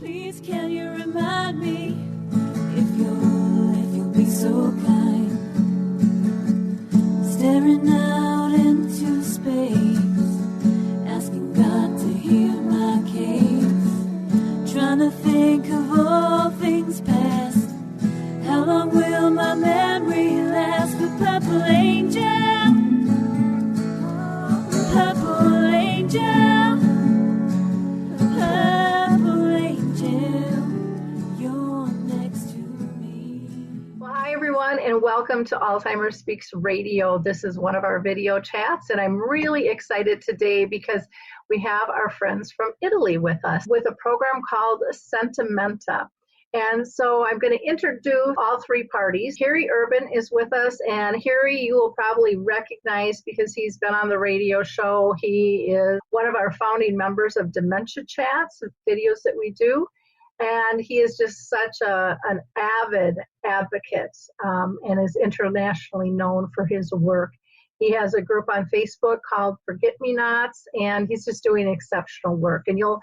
Please can you remind me if you'll be so kind, staring out into space, asking God to hear my case, trying to think of all things past. How long will my memory last? For purple angel, purple angel, purple angel, you're next to me. Well, hi everyone, and welcome to Alzheimer's Speaks Radio. This is one of our video chats, and I'm really excited today because we have our friends from Italy with us with a program called Sente-Mente. And so I'm going to introduce all three parties. Harry Urban is with us, and Harry you will probably recognize because he's been on the radio show. He is one of our founding members of Dementia Chats, videos that we do, and he is just such an avid advocate and is internationally known for his work. He has a group on Facebook called Forget Me Nots, and he's just doing exceptional work. And you'll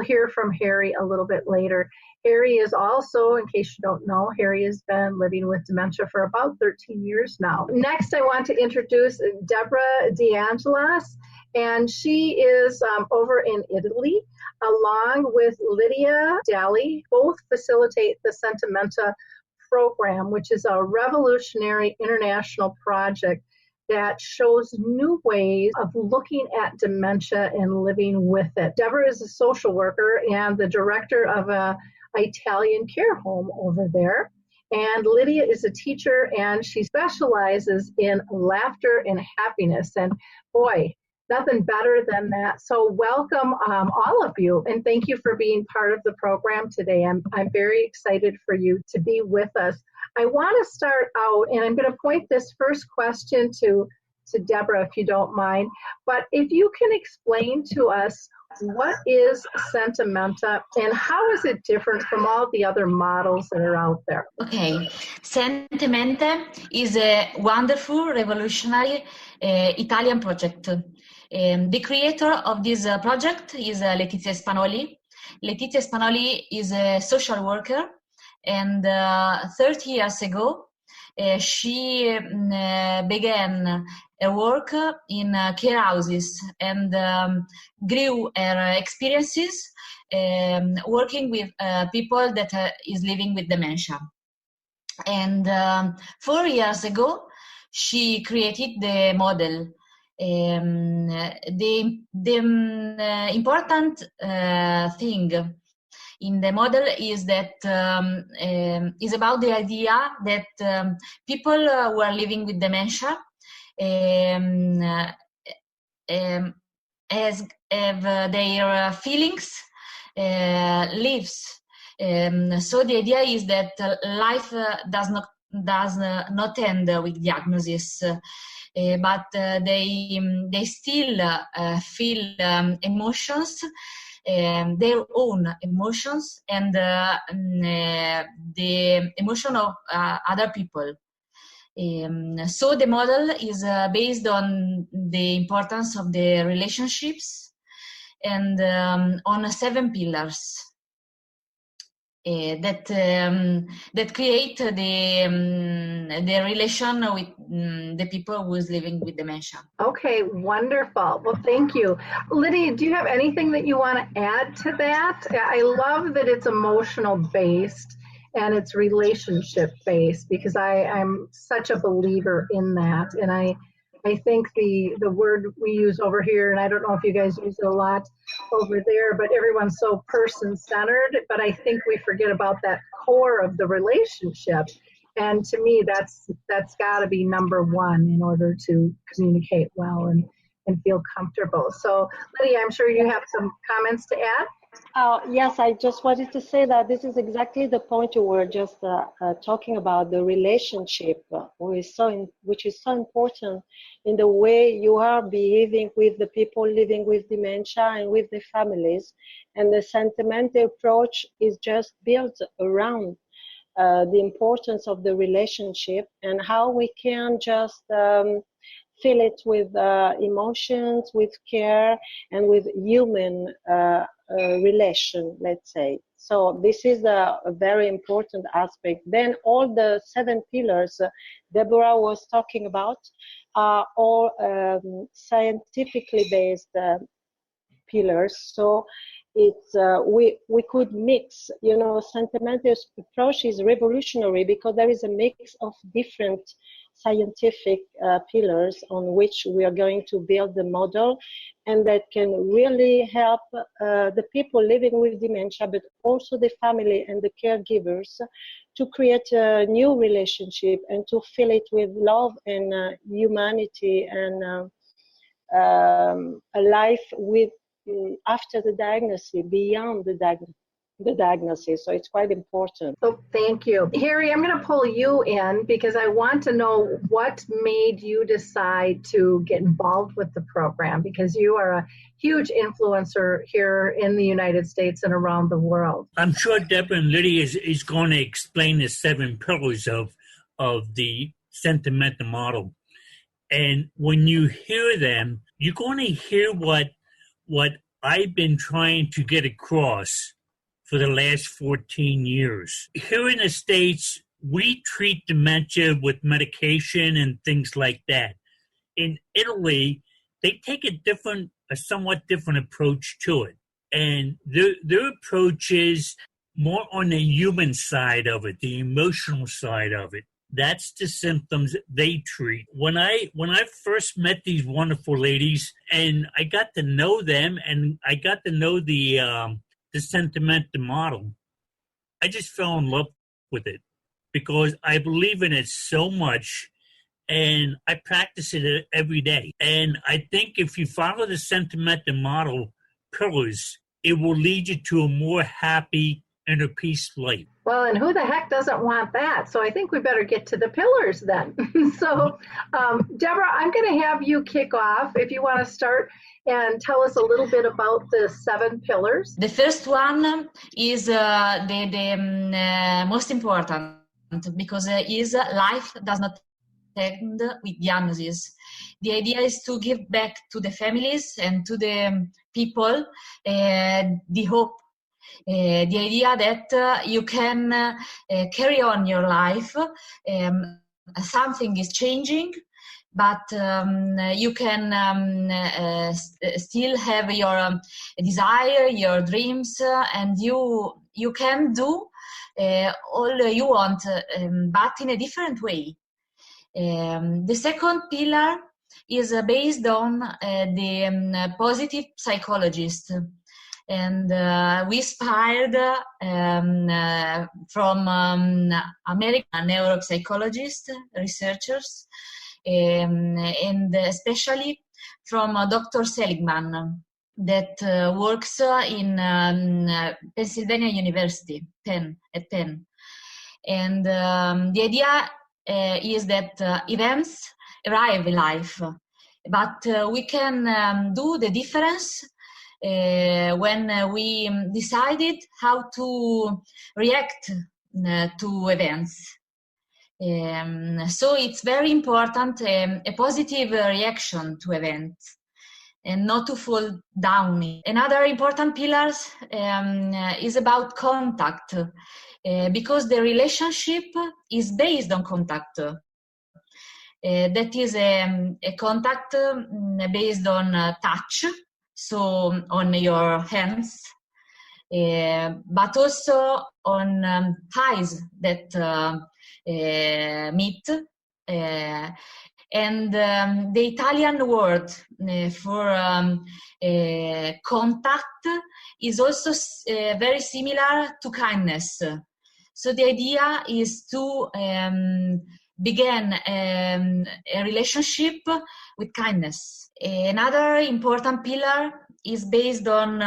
hear from Harry a little bit later. Harry is also, in case you don't know, Harry has been living with dementia for about 13 years now. Next, I want to introduce Deborah Angelis, and she is over in Italy, along with Lydia Daly. Both facilitate the Sente-Mente Program, which is a revolutionary international project that shows new ways of looking at dementia and living with it. Deborah is a social worker and the director of an Italian care home over there. And Lydia is a teacher, and she specializes in laughter and happiness. And boy, nothing better than that. So welcome all of you, and thank you for being part of the program today. I'm very excited for you to be with us. I want to start out, and I'm going to point this first question to Deborah, if you don't mind. But if you can explain to us, what is Sente-Mente and how is it different from all the other models that are out there? Okay, Sente-Mente is a wonderful, revolutionary Italian project. The creator of this project is Letizia Spanoli. Letizia Spanoli is a social worker, and 30 years ago, she began her work in care houses and grew her experiences working with people that is living with dementia. And 4 years ago, she created the model. The important thing in the model is that is about the idea that people who are living with dementia have their feelings lives. So the idea is that life does not end with diagnosis, but they still feel emotions. Their own emotions and the emotion of other people. So the model is based on the importance of the relationships and on 7 pillars that create the relation with the people who is living with dementia. Okay, wonderful. Well, thank you. Lydia, do you have anything that you want to add to that? I love that it's emotional based and it's relationship based because I'm such a believer in that. And I think the word we use over here, and I don't know if you guys use it a lot over there, but everyone's so person-centered, but I think we forget about that core of the relationship. And to me, that's got to be number one in order to communicate well and feel comfortable. So, Lydia, I'm sure you have some comments to add. Yes, I just wanted to say that this is exactly the point you were just talking about, the relationship, which is so important in the way you are behaving with the people living with dementia and with the families. And the Sente-Mente approach is just built around the importance of the relationship and how we can just fill it with emotions, with care, and with human relation, let's say. So this is a very important aspect. Then all the 7 pillars Deborah was talking about are all scientifically based pillars. So it's we could mix, Sente-Mente approach is revolutionary because there is a mix of different scientific pillars on which we are going to build the model, and that can really help the people living with dementia, but also the family and the caregivers, to create a new relationship and to fill it with love and humanity and a life with after the diagnosis, beyond the diagnosis. So it's quite important. So thank you. Harry, I'm going to pull you in because I want to know what made you decide to get involved with the program, because you are a huge influencer here in the United States and around the world. I'm sure Deborah and Lydia is going to explain the 7 pillars of the Sente-Mente model. And when you hear them, you're going to hear what I've been trying to get across for the last 14 years. Here in the States, we treat dementia with medication and things like that. In Italy, they take a somewhat different approach to it. And their approach is more on the human side of it, the emotional side of it. That's the symptoms they treat. When I first met these wonderful ladies and I got to know them and I got to know the Sente-Mente model, I just fell in love with it because I believe in it so much and I practice it every day. And I think if you follow the Sente-Mente model pillars, it will lead you to a more happy, inner peace life. Well, and who the heck doesn't want that? So I think we better get to the pillars then. So, Deborah, I'm going to have you kick off if you want to start and tell us a little bit about the 7 pillars. The first one is the most important because is life does not end with diagnosis. The idea is to give back to the families and to the people the hope. The idea that you can carry on your life, something is changing, but you can still have your desire, your dreams, and you can do all you want, but in a different way. The second pillar is based on the positive psychologist. And we inspired from American neuropsychologists, researchers, and especially from Dr. Seligman, that works in Pennsylvania University, at Penn. And the idea is that events arrive in life, but we can do the difference when we decided how to react to events. So it's very important, a positive reaction to events and not to fall down. Another important pillar is about contact, because the relationship is based on contact. That is a contact based on touch, so on your hands, but also on eyes that meet. And the Italian word for contact is also very similar to kindness. So the idea is to begin a relationship with kindness. Another important pillar is based on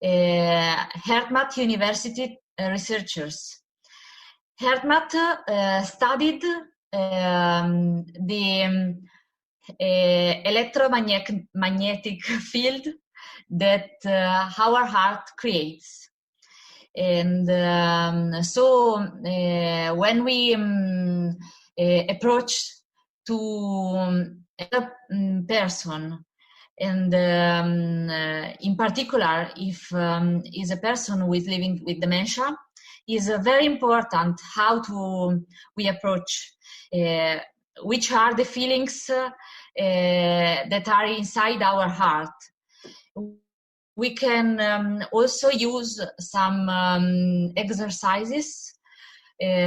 Harvard University researchers. Harvard studied the electromagnetic field that our heart creates. And so when we approach to a person. And in particular, if is a person who is living with dementia, is very important how we approach, which are the feelings that are inside our heart. We can also use some exercises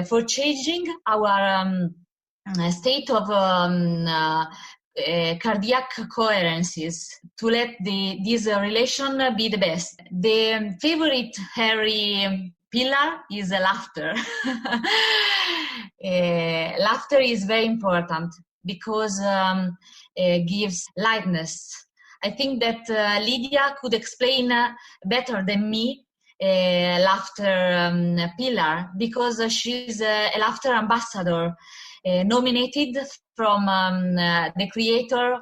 for changing our state of cardiac coherences to let this relation be the best. The favorite hairy pillar is laughter. Laughter is very important because it gives lightness. I think that Lydia could explain better than me laughter pillar, because she's a laughter ambassador nominated from the creator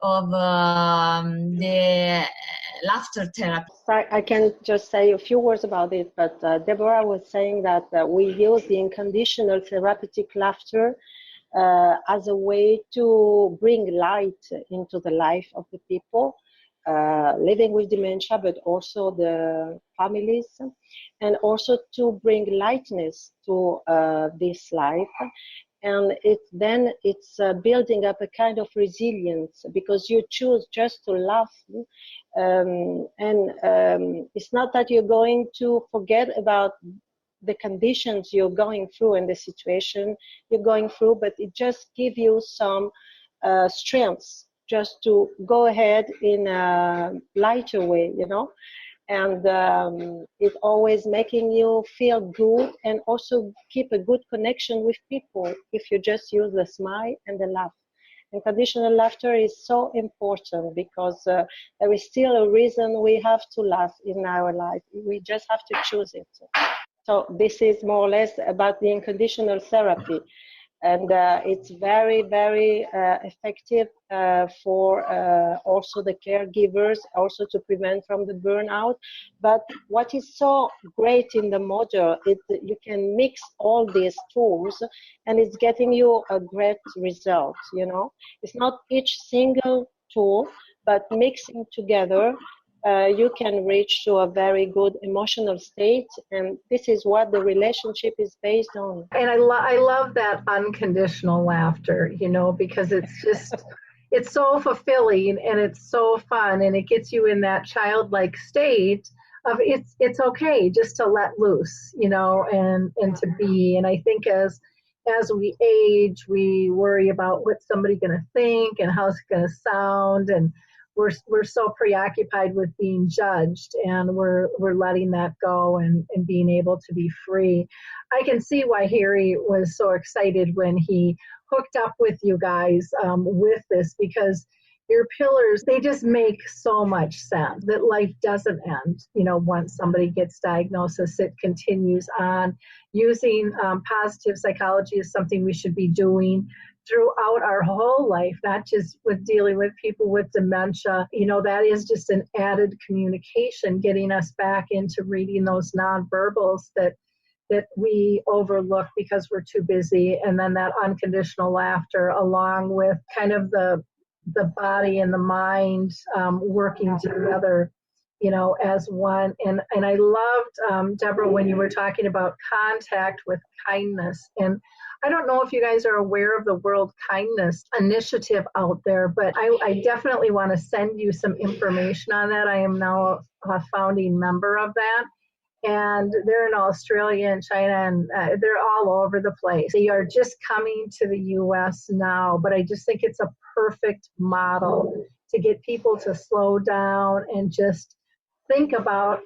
of the laughter therapy. I can just say a few words about it, but Deborah was saying that we use the unconditional therapeutic laughter as a way to bring light into the life of the people living with dementia, but also the families, and also to bring lightness to this life. And it's building up a kind of resilience, because you choose just to laugh. It's not that you're going to forget about the conditions you're going through and the situation you're going through, but it just gives you some strengths just to go ahead in a lighter way, you know. And it's always making you feel good, and also keep a good connection with people if you just use the smile and the laugh. And conditional laughter is so important, because there is still a reason we have to laugh in our life. We just have to choose it. So this is more or less about the unconditional therapy. And it's very, very effective for also the caregivers, also to prevent from the burnout. But what is so great in the model is that you can mix all these tools, and it's getting you a great result, you know. It's not each single tool, but mixing together, you can reach to a very good emotional state, and this is what the relationship is based on. And I love that unconditional laughter, you know, because it's just, it's so fulfilling and it's so fun, and it gets you in that childlike state of it's okay just to let loose, you know, and to be. And I think as we age, we worry about what's somebody going to think and how it's going to sound, and we're so preoccupied with being judged, and we're letting that go and being able to be free. I can see why Harry was so excited when he hooked up with you guys with this, because your pillars, they just make so much sense that life doesn't end. You know, once somebody gets diagnosis, it continues on. Using positive psychology is something we should be doing throughout our whole life, not just with dealing with people with dementia. You know, that is just an added communication, getting us back into reading those nonverbals that we overlook because we're too busy. And then that unconditional laughter, along with kind of the body and the mind working together, you know, as one. And I loved, Deborah, when you were talking about contact with kindness. And I don't know if you guys are aware of the World Kindness Initiative out there, but I definitely want to send you some information on that. I am now a founding member of that. And they're in Australia and China, and they're all over the place. They are just coming to the U.S. now, but I just think it's a perfect model to get people to slow down and just think about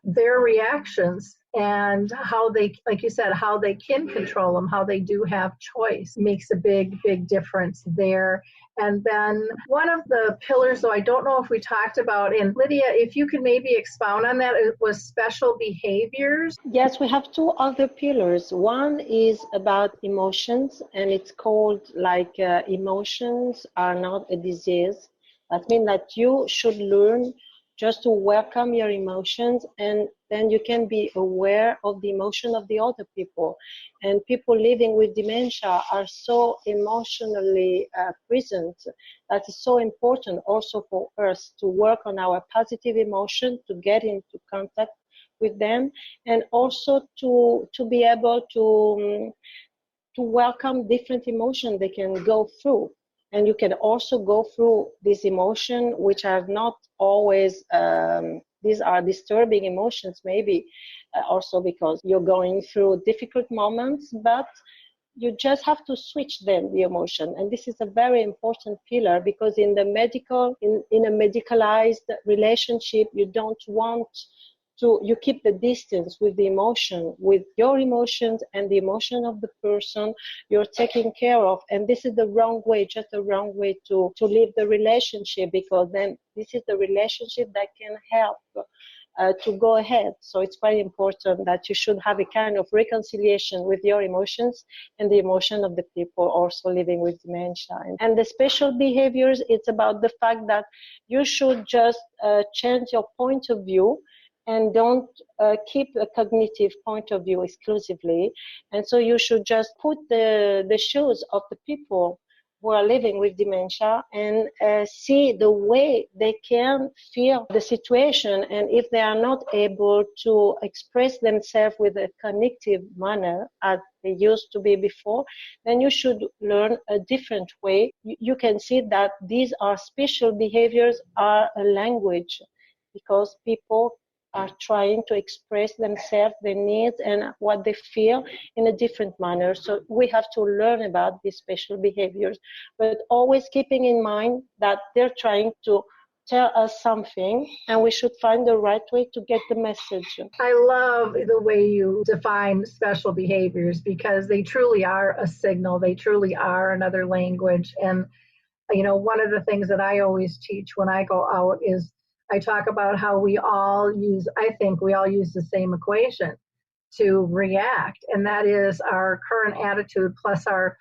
their reactions and how they, like you said, how they can control them, how they do have choice. Makes a big, big difference there. And then one of the pillars, though, I don't know if we talked about, and Lydia, if you could maybe expound on that, it was special behaviors. Yes, we have two other pillars. One is about emotions, and it's called like emotions are not a disease. That means that you should learn just to welcome your emotions and then you can be aware of the emotion of the other people. And people living with dementia are so emotionally present that it's so important also for us to work on our positive emotion, to get into contact with them, and also to be able to welcome different emotions they can go through. And you can also go through these emotions, which are not always, these are disturbing emotions, maybe also because you're going through difficult moments, but you just have to switch them, the emotion. And this is a very important pillar, because in the medical, in a medicalized relationship, you don't want to, you keep the distance with the emotion, with your emotions and the emotion of the person you're taking care of. And this is the wrong way, just the wrong way to live the relationship, because then this is the relationship that can help to go ahead. So it's quite important that you should have a kind of reconciliation with your emotions and the emotion of the people also living with dementia. And the special behaviors, it's about the fact that you should just change your point of view and don't keep a cognitive point of view exclusively. And so you should just put the shoes of the people who are living with dementia and see the way they can feel the situation. And if they are not able to express themselves with a cognitive manner as they used to be before, then you should learn a different way. You can see that these are special behaviors, are a language, because people are trying to express themselves, their needs and what they feel in a different manner. So we have to learn about these special behaviors, but always keeping in mind that they're trying to tell us something, and we should find the right way to get the message. I love the way you define special behaviors, because they truly are a signal. They truly are another language. And, you know, one of the things that I always teach when I go out is I talk about how I think we all use the same equation to react, and that is our current attitude plus our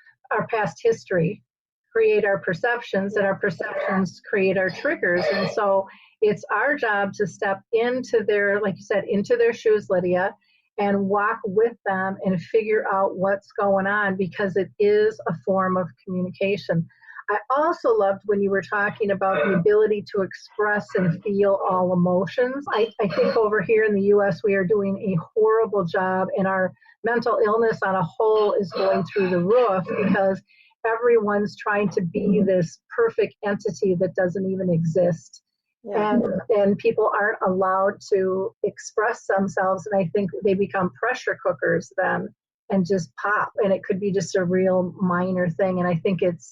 past history create our perceptions, and our perceptions create our triggers. And so it's our job to step into their, like you said, into their shoes, Lydia, and walk with them and figure out what's going on, because it is a form of communication. I also loved when you were talking about the ability to express and feel all emotions. I think over here in the U.S. we are doing a horrible job, and our mental illness on a whole is going through the roof, because everyone's trying to be this perfect entity that doesn't even exist. Yeah. And people aren't allowed to express themselves, and I think they become pressure cookers then and just pop, and it could be just a real minor thing. And I think it's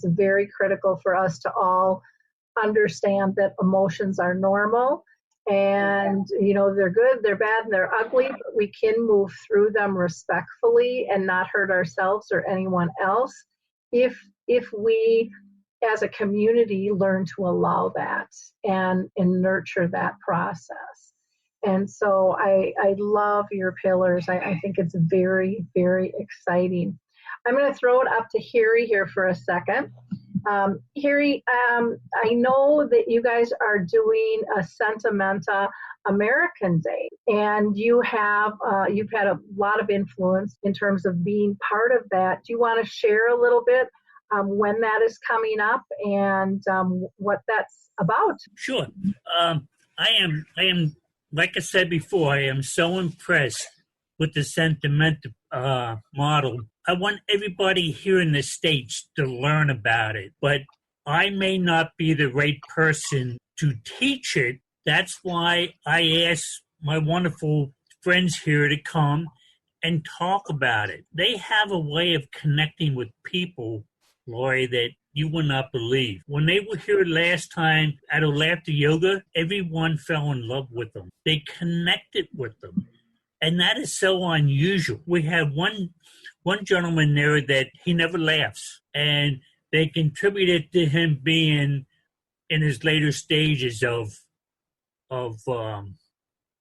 very critical for us to all understand that emotions are normal, and you know, they're good, they're bad, and they're ugly, but we can move through them respectfully and not hurt ourselves or anyone else if we as a community learn to allow that and nurture that process. And so I love your pillars. I think it's very, very exciting. I'm going to throw it up to Harry here for a second. Harry, I know that you guys are doing a Sente-Mente American Day, and you've had a lot of influence in terms of being part of that. Do you want to share a little bit when that is coming up and what that's about? Sure. I am. Like I said before, I am so impressed with the Sente-Mente model. I want everybody here in the States to learn about it, but I may not be the right person to teach it. That's why I asked my wonderful friends here to come and talk about it. They have a way of connecting with people, Lori, that you will not believe. When they were here last time at Laughter Yoga, everyone fell in love with them. They connected with them. And that is so unusual. We have one gentleman there that he never laughs. And they contributed to him being in his later stages of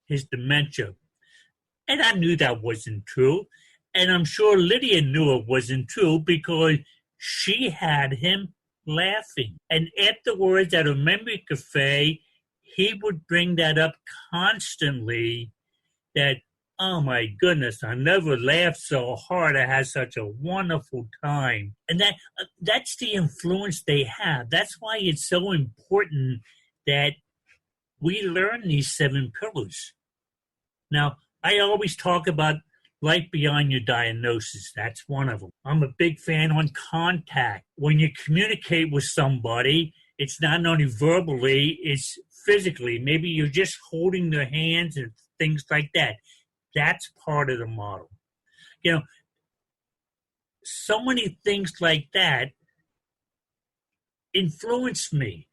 his dementia. And I knew that wasn't true. And I'm sure Lydia knew it wasn't true, because she had him laughing. And afterwards at a memory cafe, he would bring that up constantly, that, oh my goodness, I never laughed so hard. I had such a wonderful time. And that's the influence they have. That's why it's so important that we learn these 7 pillars. Now, I always talk about life beyond your diagnosis. That's one of them. I'm a big fan on contact. When you communicate with somebody, it's not only verbally, it's physically. Maybe you're just holding their hands and things like that. That's part of the model. You know, so many things like that influence me.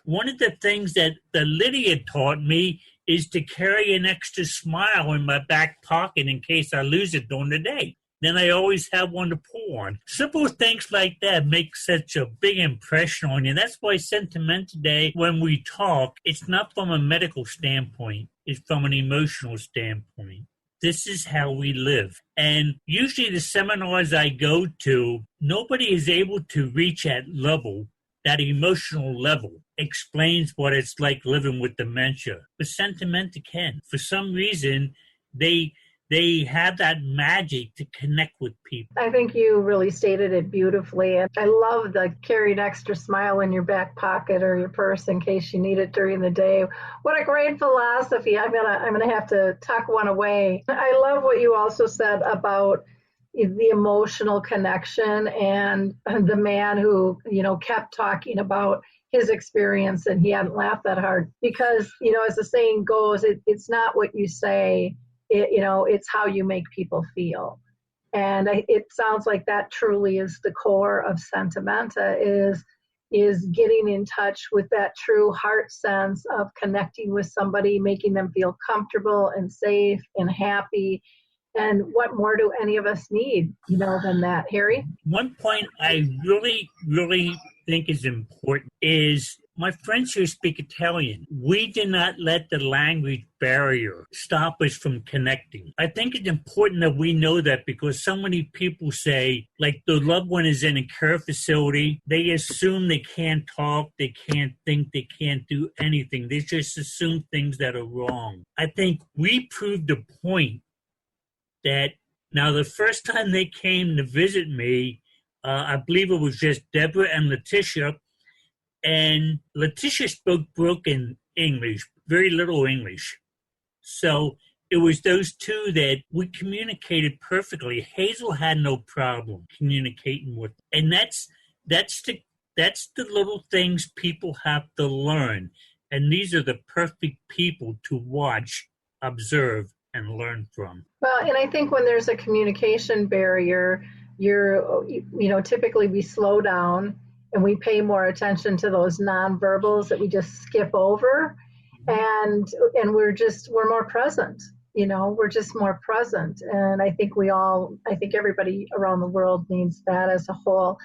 One of the things that Lydia taught me is to carry an extra smile in my back pocket in case I lose it during the day. Then I always have one to pull on. Simple things like that make such a big impression on you. That's why Sente-Mente Day, when we talk, it's not from a medical standpoint. It's from an emotional standpoint. This is how we live. And usually the seminars I go to, nobody is able to reach that emotional level, explains what it's like living with dementia. But Sente-Mente can. For some reason, they have that magic to connect with people. I think you really stated it beautifully. And I love the carry an extra smile in your back pocket or your purse in case you need it during the day. What a great philosophy. I'm gonna have to tuck one away. I love what you also said about the emotional connection and the man who, kept talking about his experience and he hadn't laughed that hard. Because, as the saying goes, it's not what you say, it's how you make people feel. And it sounds like that truly is the core of Sente-Mente, is getting in touch with that true heart sense of connecting with somebody, making them feel comfortable and safe and happy. And what more do any of us need, than that, Harry? One point I really, really think is important is my friends who speak Italian. We do not let the language barrier stop us from connecting. I think it's important that we know that, because so many people say, like, the loved one is in a care facility. They assume they can't talk, they can't think, they can't do anything. They just assume things that are wrong. I think we proved the point that now the first time they came to visit me, I believe it was just Deborah and Letitia, and Letitia spoke broken English, very little English. So it was those two that we communicated perfectly. Hazel had no problem communicating with, and that's the little things people have to learn. And these are the perfect people to watch, observe, and learn from. Well, and I think when there's a communication barrier, typically we slow down and we pay more attention to those nonverbals that we just skip over, and we're more present. We're just more present, and I think everybody around the world needs that as a whole.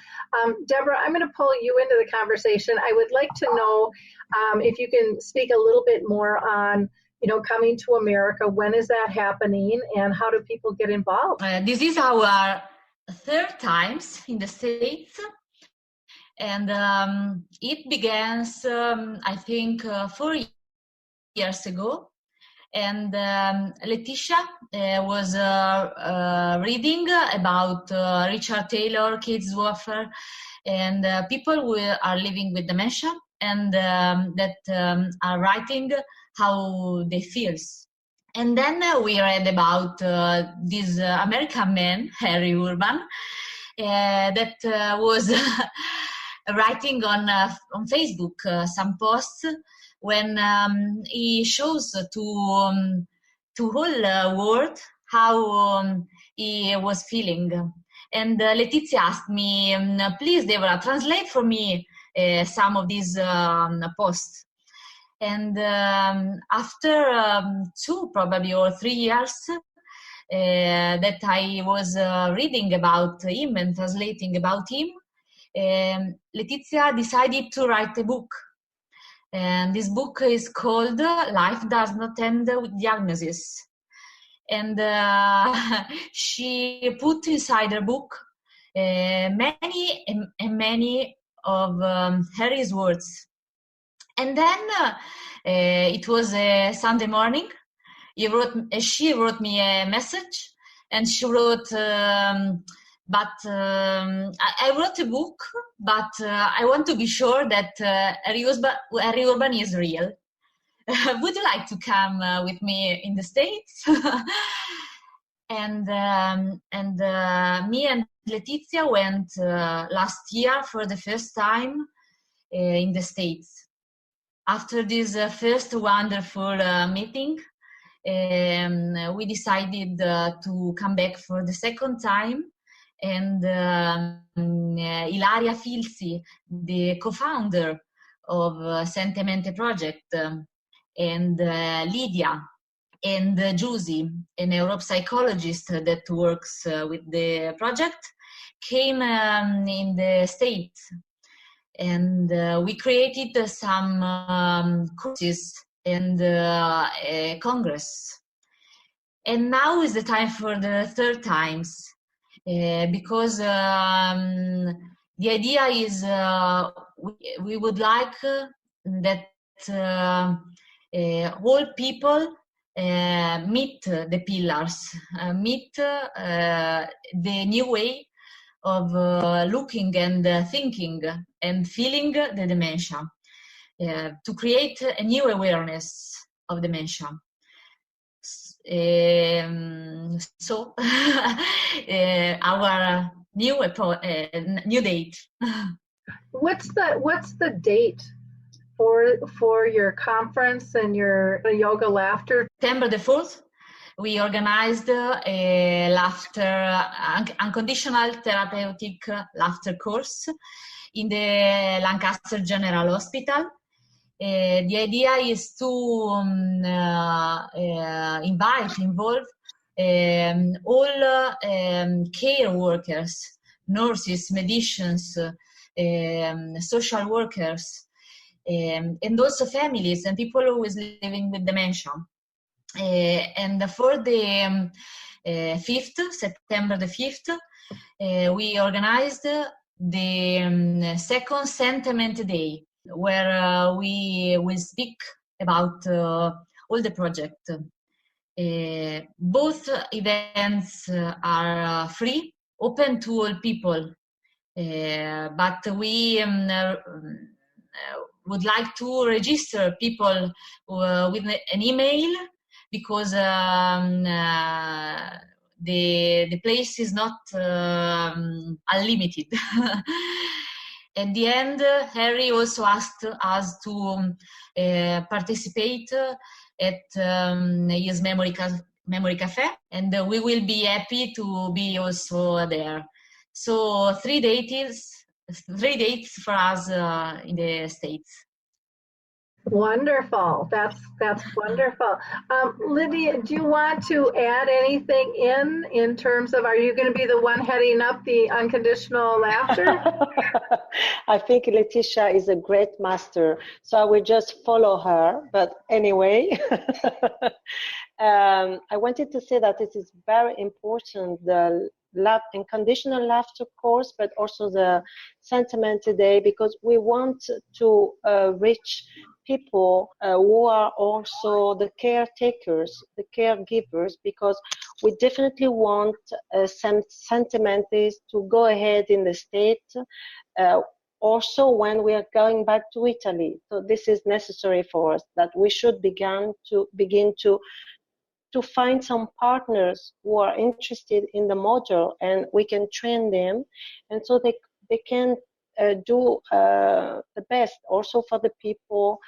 Deborah, I'm going to pull you into the conversation. I would like to know if you can speak a little bit more on coming to America. When is that happening, and how do people get involved? This is our third times in the States, and it began, I think, 4 years ago. And Letitia was reading about Richard Taylor, Keith Zwofer, and people who are living with dementia, and that are writing how they feel. And then we read about this American man, Harry Urban, that was writing on Facebook some posts when he shows to whole world how he was feeling. And Letizia asked me, please, Deborah, translate for me some of these posts. And after 2 probably or 3 years that I was reading about him and translating about him, Letizia decided to write a book. And this book is called Life Does Not End with Diagnosis. And she put inside her book many of Harry's words. And then it was a Sunday morning. She wrote me a message, and she wrote, I wrote a book, but I want to be sure that reurban is real. Would you like to come with me in the States? And me and Letizia went last year for the first time in the States. After this first wonderful meeting, we decided to come back for the second time. And Ilaria Filzi, the co-founder of Sente-Mente Project, and Lydia and Giusy, a neuropsychologist that works with the project, came in the States. And we created some courses and a congress. And now is the time for the third times, because the idea is we would like that all people meet the pillars, meet the new way of looking and thinking and feeling the dementia, to create a new awareness of dementia. So our new date. What's the date for your conference and your yoga laughter? September the 4th. We organized a unconditional therapeutic laughter course in the Lancaster General Hospital. The idea is to involve all care workers, nurses, medicians, social workers, and also families and people who is living with dementia. And for the 5th, September the 5th, we organized the second Sente-Mente Day, where we will speak about all the project. Both events are free, open to all people, but we would like to register people with an email, because the place is not unlimited. At the end, Harry also asked us to participate at his memory cafe, and we will be happy to be also there. So 3 dates for us in the States. Wonderful. That's wonderful. Lydia, do you want to add anything in terms of, are you going to be the one heading up the unconditional laughter? I think Letitia is a great master, so I will just follow her. But anyway, I wanted to say that it is very important, the unconditional laughter course, but also the Sente-Mente Day, because we want to reach people who are also the caretakers, the caregivers, because we definitely want some Sente-Mentes to go ahead in the States, also when we are going back to Italy. So this is necessary for us, that we should begin to find some partners who are interested in the model, and we can train them, and so they can do the best also for the people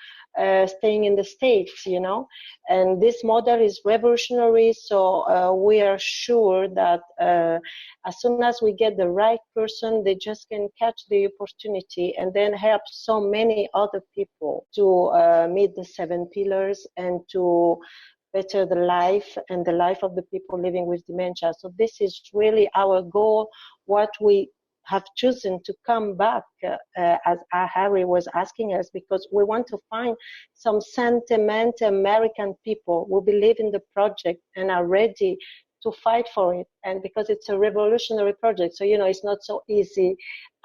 staying in the States, you know. And this model is revolutionary, so we are sure that as soon as we get the right person, they just can catch the opportunity and then help so many other people to meet the 7 pillars and to better the life and the life of the people living with dementia. So this is really our goal, what we have chosen to come back, as Harry was asking us, because we want to find some Sente-Mente American people who believe in the project and are ready to fight for it. And because it's a revolutionary project, so, it's not so easy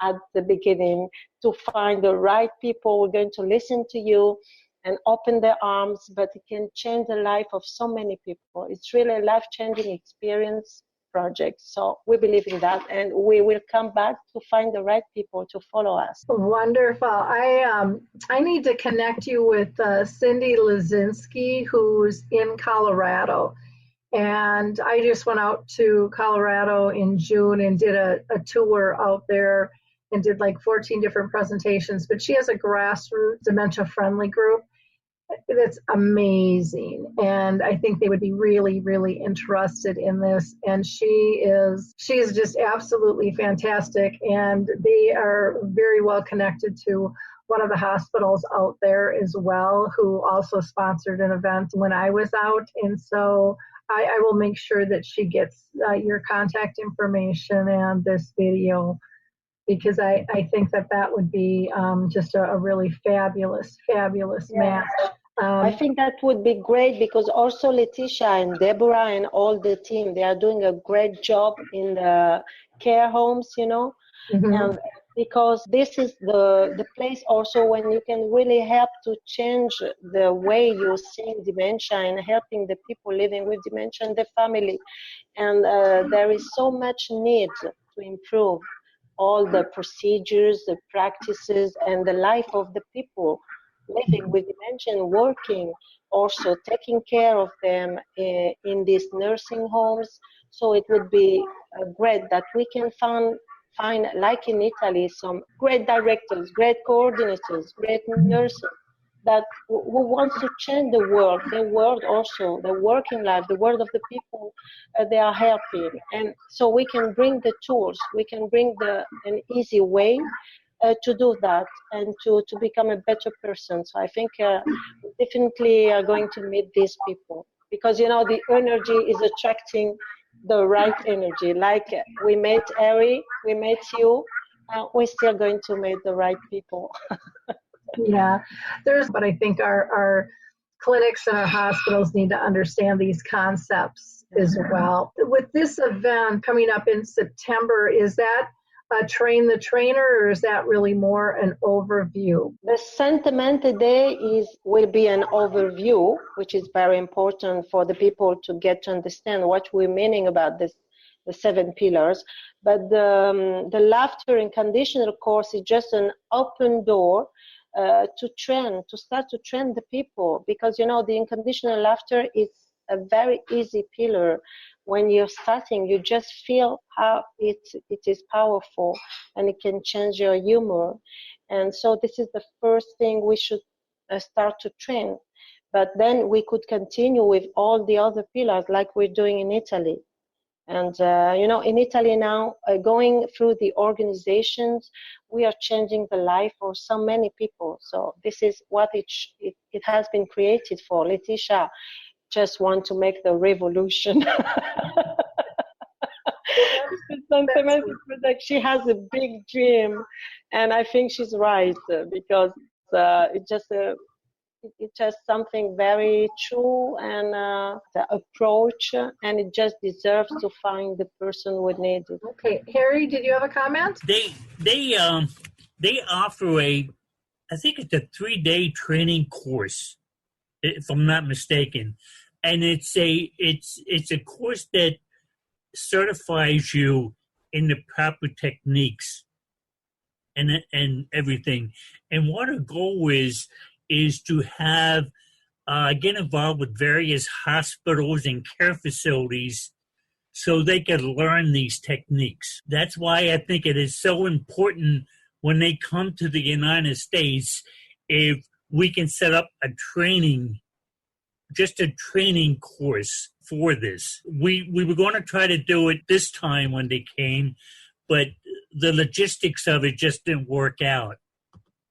at the beginning to find the right people who are going to listen to you and open their arms, but it can change the life of so many people. It's really a life-changing experience project. So we believe in that, and we will come back to find the right people to follow us. Wonderful. I need to connect you with Cindy Lazinski, who's in Colorado. And I just went out to Colorado in June and did a tour out there and did like 14 different presentations. But she has a grassroots dementia-friendly group that's amazing, and I think they would be really, really interested in this. And she is just absolutely fantastic, and they are very well connected to one of the hospitals out there as well, who also sponsored an event when I was out. And so I will make sure that she gets your contact information and this video, because I think that would be just a really fabulous match. I think that would be great, because also Letitia and Deborah and all the team, they are doing a great job in the care homes, and because this is the place also when you can really help to change the way you're seeing dementia and helping the people living with dementia and the family. And there is so much need to improve all the procedures, the practices, and the life of the people living with dementia and working, also taking care of them in these nursing homes. So it would be great that we can find, like in Italy, some great directors, great coordinators, great nurses that who wants to change the world also, the working life, the world of the people they are helping. And so we can bring the tools, we can bring an easy way to do that and to become a better person. So I think we definitely are going to meet these people, because the energy is attracting the right energy. Like we met Harry, we met you, we're still going to meet the right people. Yeah, but I think our clinics and our hospitals need to understand these concepts as well. With this event coming up in September, is that train the trainer, or is that really more an overview? The Sente-Mente Day will be an overview, which is very important for the people to get to understand what we're meaning about the 7 pillars. But the laughter and conditional course is just an open door to start to train the people, because the unconditional laughter is a very easy pillar. When you're starting, you just feel how it is powerful, and it can change your humor. And so this is the first thing we should start to train. But then we could continue with all the other pillars like we're doing in Italy. And, in Italy now, going through the organizations, we are changing the life of so many people. So this is what it has been created for. Letitia just want to make the revolution. She has a big dream, and I think she's right, because it's just something very true, and the approach, and it just deserves to find the person we need it. Okay, Harry, did you have a comment? They offer I think it's a 3-day training course, if I'm not mistaken, and it's a course that certifies you in the proper techniques and everything. And what our goal is to have get involved with various hospitals and care facilities so they can learn these techniques. That's why I think it is so important when they come to the United States, if we can set up a training course for this. We were going to try to do it this time when they came, but the logistics of it just didn't work out.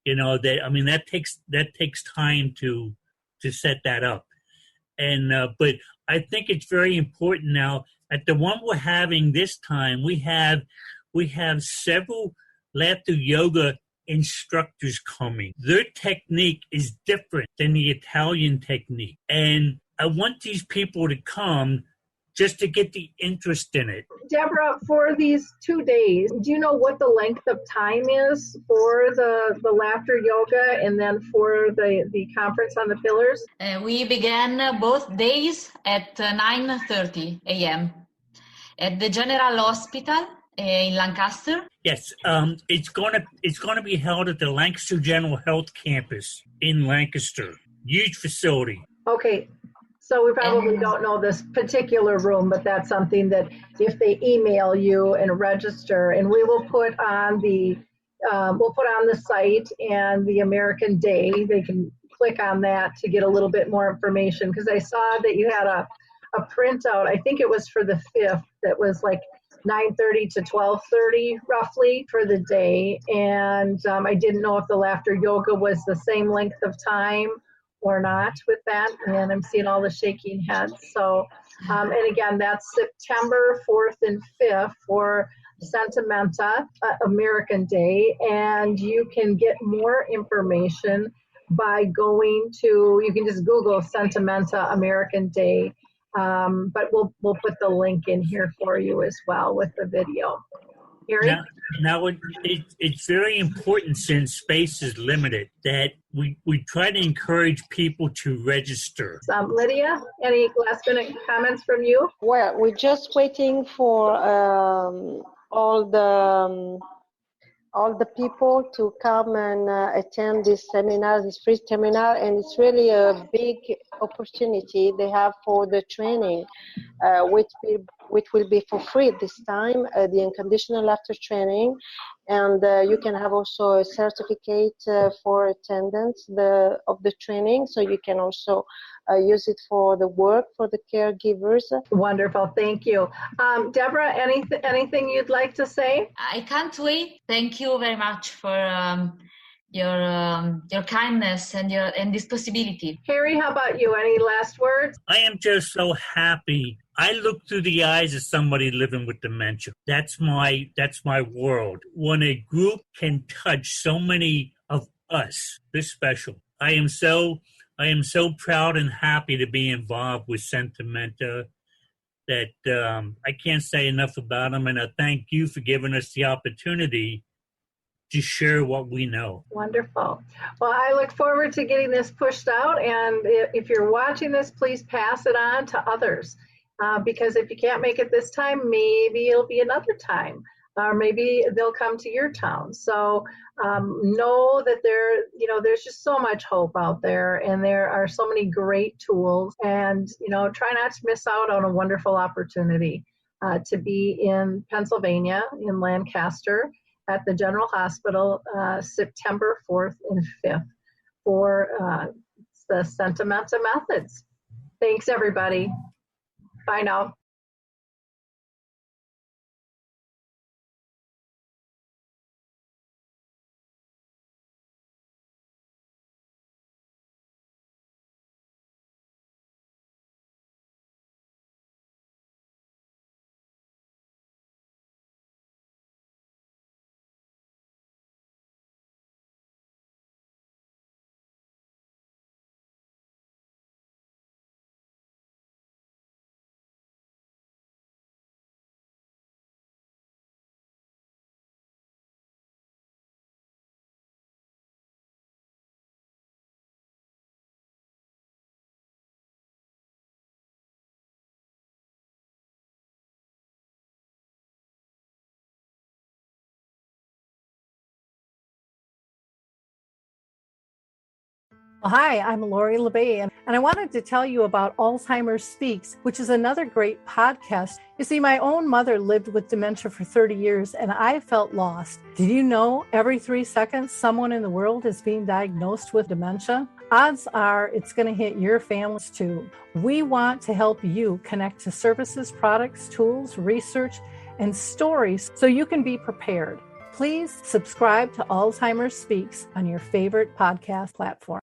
That takes time to set that up. And but I think it's very important now. At the one we're having this time, we have several laughter yoga instructors coming. Their technique is different than the Italian technique. And I want these people to come just to get the interest in it. Deborah, for these 2 days, do you know what the length of time is for the laughter yoga and then for the conference on the pillars? We began both days at 9:30 a.m. at the General Hospital in Lancaster. Yes, it's gonna be held at the Lancaster General Health Campus in Lancaster. Huge facility. Okay, so we probably don't know this particular room, but that's something that if they email you and register, and we will put on the site and the American Day, they can click on that to get a little bit more information, because I saw that you had a printout, I think it was for the 5th, that was like 9:30 to 12:30 roughly for the day, and I didn't know if the laughter yoga was the same length of time or not with that, and I'm seeing all the shaking heads. So, and again, that's September 4th and 5th for Sente-Mente American Day, and you can get more information by going to, you can just Google Sente-Mente American Day, but we'll put the link in here for you as well with the video. Harry? Now it's very important, since space is limited, that we try to encourage people to register. Lydia, any last minute comments from you? Well, we're just waiting for all the people to come and attend this seminar, this free seminar, and it's really a big opportunity they have for the training, which will be for free this time, the Unconditional Laughter training, and you can have also a certificate for attendance of the training, so you can also use it for the work for the caregivers. Wonderful, thank you. Deborah, anything you'd like to say? I can't wait. Thank you very much for your kindness and this possibility. Harry, how about you? Any last words? I am just so happy. I look through the eyes of somebody living with dementia. That's my world. When a group can touch so many of us, this special. I am so proud and happy to be involved with Sente-Mente that I can't say enough about them, and I thank you for giving us the opportunity to share what we know. Wonderful. Well, I look forward to getting this pushed out, and if you're watching this, please pass it on to others, because if you can't make it this time, maybe it'll be another time, or maybe they'll come to your town. So know that there's just so much hope out there, and there are so many great tools, and try not to miss out on a wonderful opportunity to be in Pennsylvania, in Lancaster, at the General Hospital, September 4th and 5th for the Sente-Mente methods. Thanks, everybody. Bye now. Hi, I'm Lori LeBay, and I wanted to tell you about Alzheimer's Speaks, which is another great podcast. You see, my own mother lived with dementia for 30 years, and I felt lost. Did you know every 3 seconds someone in the world is being diagnosed with dementia? Odds are it's going to hit your families too. We want to help you connect to services, products, tools, research, and stories so you can be prepared. Please subscribe to Alzheimer's Speaks on your favorite podcast platform.